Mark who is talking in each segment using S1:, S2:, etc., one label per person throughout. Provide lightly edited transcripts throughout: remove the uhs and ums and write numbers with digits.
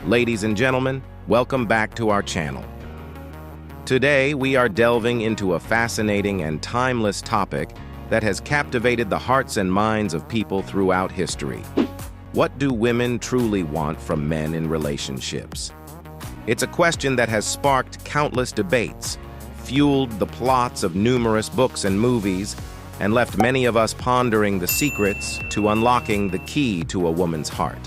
S1: Ladies and gentlemen, welcome back to our channel. Today, we are delving into a fascinating and timeless topic that has captivated the hearts and minds of people throughout history. What do women truly want from men in relationships? It's a question that has sparked countless debates, fueled the plots of numerous books and movies, and left many of us pondering the secrets to unlocking the key to a woman's heart.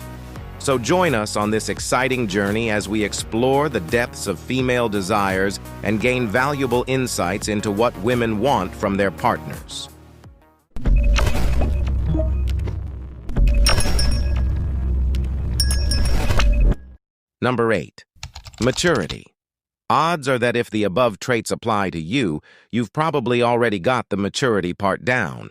S1: So join us on this exciting journey as we explore the depths of female desires and gain valuable insights into what women want from their partners. Number 8. Maturity. Odds are that if the above traits apply to you, you've probably already got the maturity part down.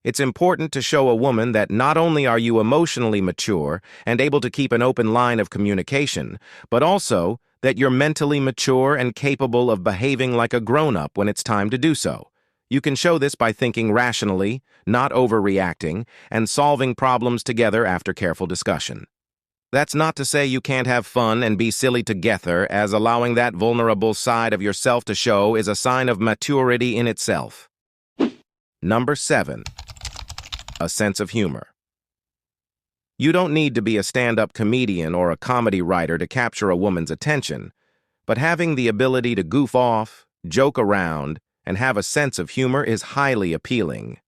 S1: It's important to show a woman that not only are you emotionally mature and able to keep an open line of communication, but also that you're mentally mature and capable of behaving like a grown-up when it's time to do so. You can show this by thinking rationally, not overreacting, and solving problems together after careful discussion. That's not to say you can't have fun and be silly together, as allowing that vulnerable side of yourself to show is a sign of maturity in itself. Number 7. A sense of humor. You don't need to be a stand-up comedian or a comedy writer to capture a woman's attention, but having the ability to goof off, joke around, and have a sense of humor is highly appealing.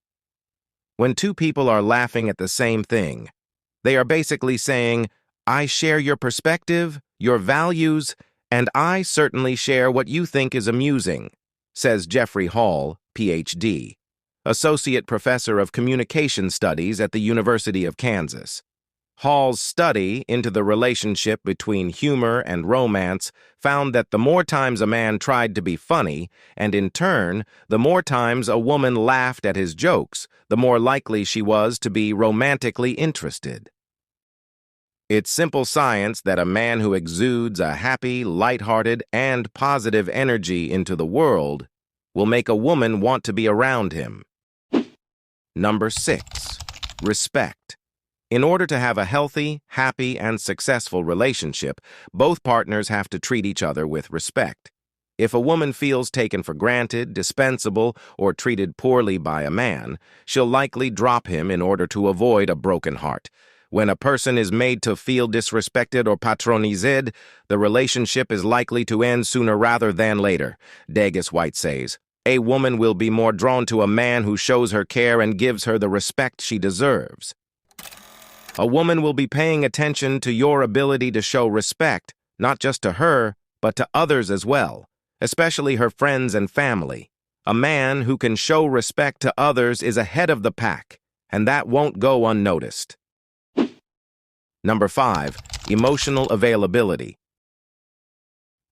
S1: When two people are laughing at the same thing, they are basically saying, "I share your perspective, your values, and I certainly share what you think is amusing," says Jeffrey Hall, Ph.D., Associate Professor of Communication Studies at the University of Kansas. Hall's study into the relationship between humor and romance found that the more times a man tried to be funny, and in turn, the more times a woman laughed at his jokes, the more likely she was to be romantically interested. It's simple science that a man who exudes a happy, lighthearted, and positive energy into the world will make a woman want to be around him. Number 6. Respect. In order to have a healthy, happy, and successful relationship, both partners have to treat each other with respect. If a woman feels taken for granted, dispensable, or treated poorly by a man, she'll likely drop him in order to avoid a broken heart. When a person is made to feel disrespected or patronized, the relationship is likely to end sooner rather than later. Dagus White says, "A woman will be more drawn to a man who shows her care and gives her the respect she deserves." A woman will be paying attention to your ability to show respect, not just to her, but to others as well, especially her friends and family. A man who can show respect to others is ahead of the pack, and that won't go unnoticed. Number 5. Emotional availability.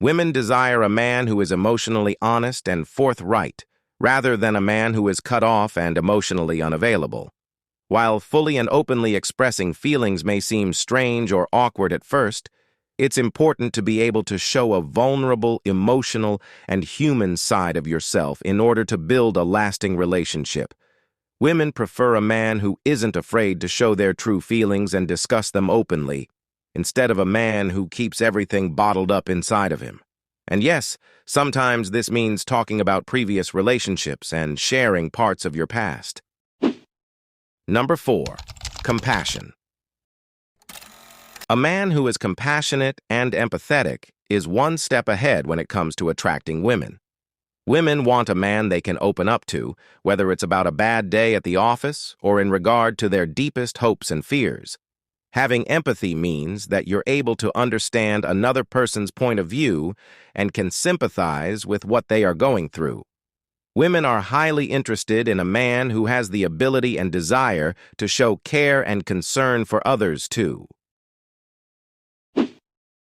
S1: Women desire a man who is emotionally honest and forthright, rather than a man who is cut off and emotionally unavailable. While fully and openly expressing feelings may seem strange or awkward at first, it's important to be able to show a vulnerable, emotional, and human side of yourself in order to build a lasting relationship. Women prefer a man who isn't afraid to show their true feelings and discuss them openly, instead of a man who keeps everything bottled up inside of him. And yes, sometimes this means talking about previous relationships and sharing parts of your past. Number 4. Compassion. A man who is compassionate and empathetic is one step ahead when it comes to attracting women. Women want a man they can open up to, whether it's about a bad day at the office or in regard to their deepest hopes and fears. Having empathy means that you're able to understand another person's point of view and can sympathize with what they are going through. Women are highly interested in a man who has the ability and desire to show care and concern for others too.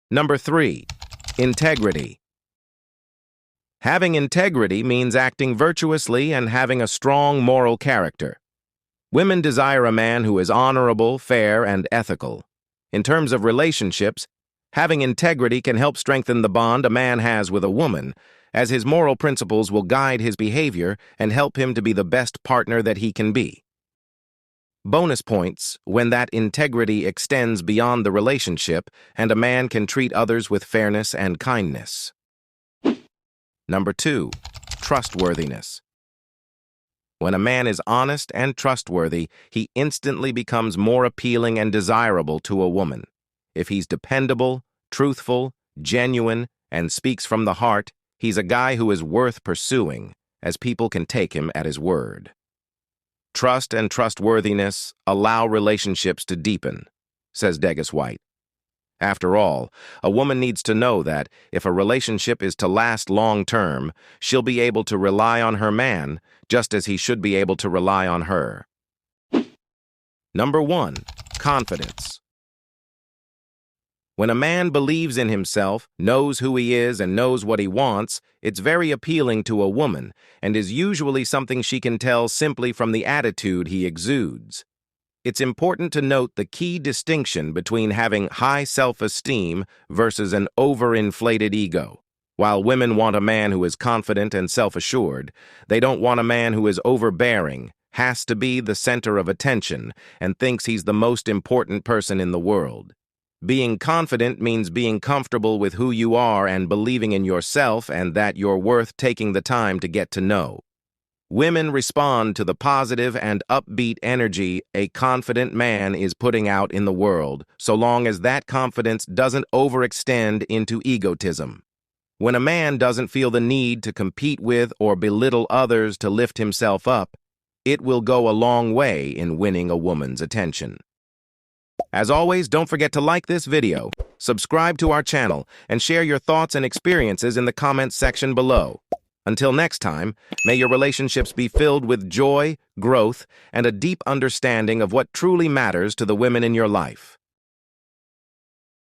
S1: Number 3. Integrity. Having integrity means acting virtuously and having a strong moral character. Women desire a man who is honorable, fair, and ethical. In terms of relationships, having integrity can help strengthen the bond a man has with a woman, as his moral principles will guide his behavior and help him to be the best partner that he can be. Bonus points when that integrity extends beyond the relationship and a man can treat others with fairness and kindness. Number 2, trustworthiness. When a man is honest and trustworthy, he instantly becomes more appealing and desirable to a woman. If he's dependable, truthful, genuine, and speaks from the heart, he's a guy who is worth pursuing, as people can take him at his word. Trust and trustworthiness allow relationships to deepen, says Degas White. After all, a woman needs to know that if a relationship is to last long-term, she'll be able to rely on her man just as he should be able to rely on her. Number 1, confidence. When a man believes in himself, knows who he is, and knows what he wants, it's very appealing to a woman and is usually something she can tell simply from the attitude he exudes. It's important to note the key distinction between having high self-esteem versus an overinflated ego. While women want a man who is confident and self-assured, they don't want a man who is overbearing, has to be the center of attention, and thinks he's the most important person in the world. Being confident means being comfortable with who you are and believing in yourself and that you're worth taking the time to get to know. Women respond to the positive and upbeat energy a confident man is putting out in the world, so long as that confidence doesn't overextend into egotism. When a man doesn't feel the need to compete with or belittle others to lift himself up, it will go a long way in winning a woman's attention. As always, don't forget to like this video, subscribe to our channel, and share your thoughts and experiences in the comments section below. Until next time, may your relationships be filled with joy, growth, and a deep understanding of what truly matters to the women in your life.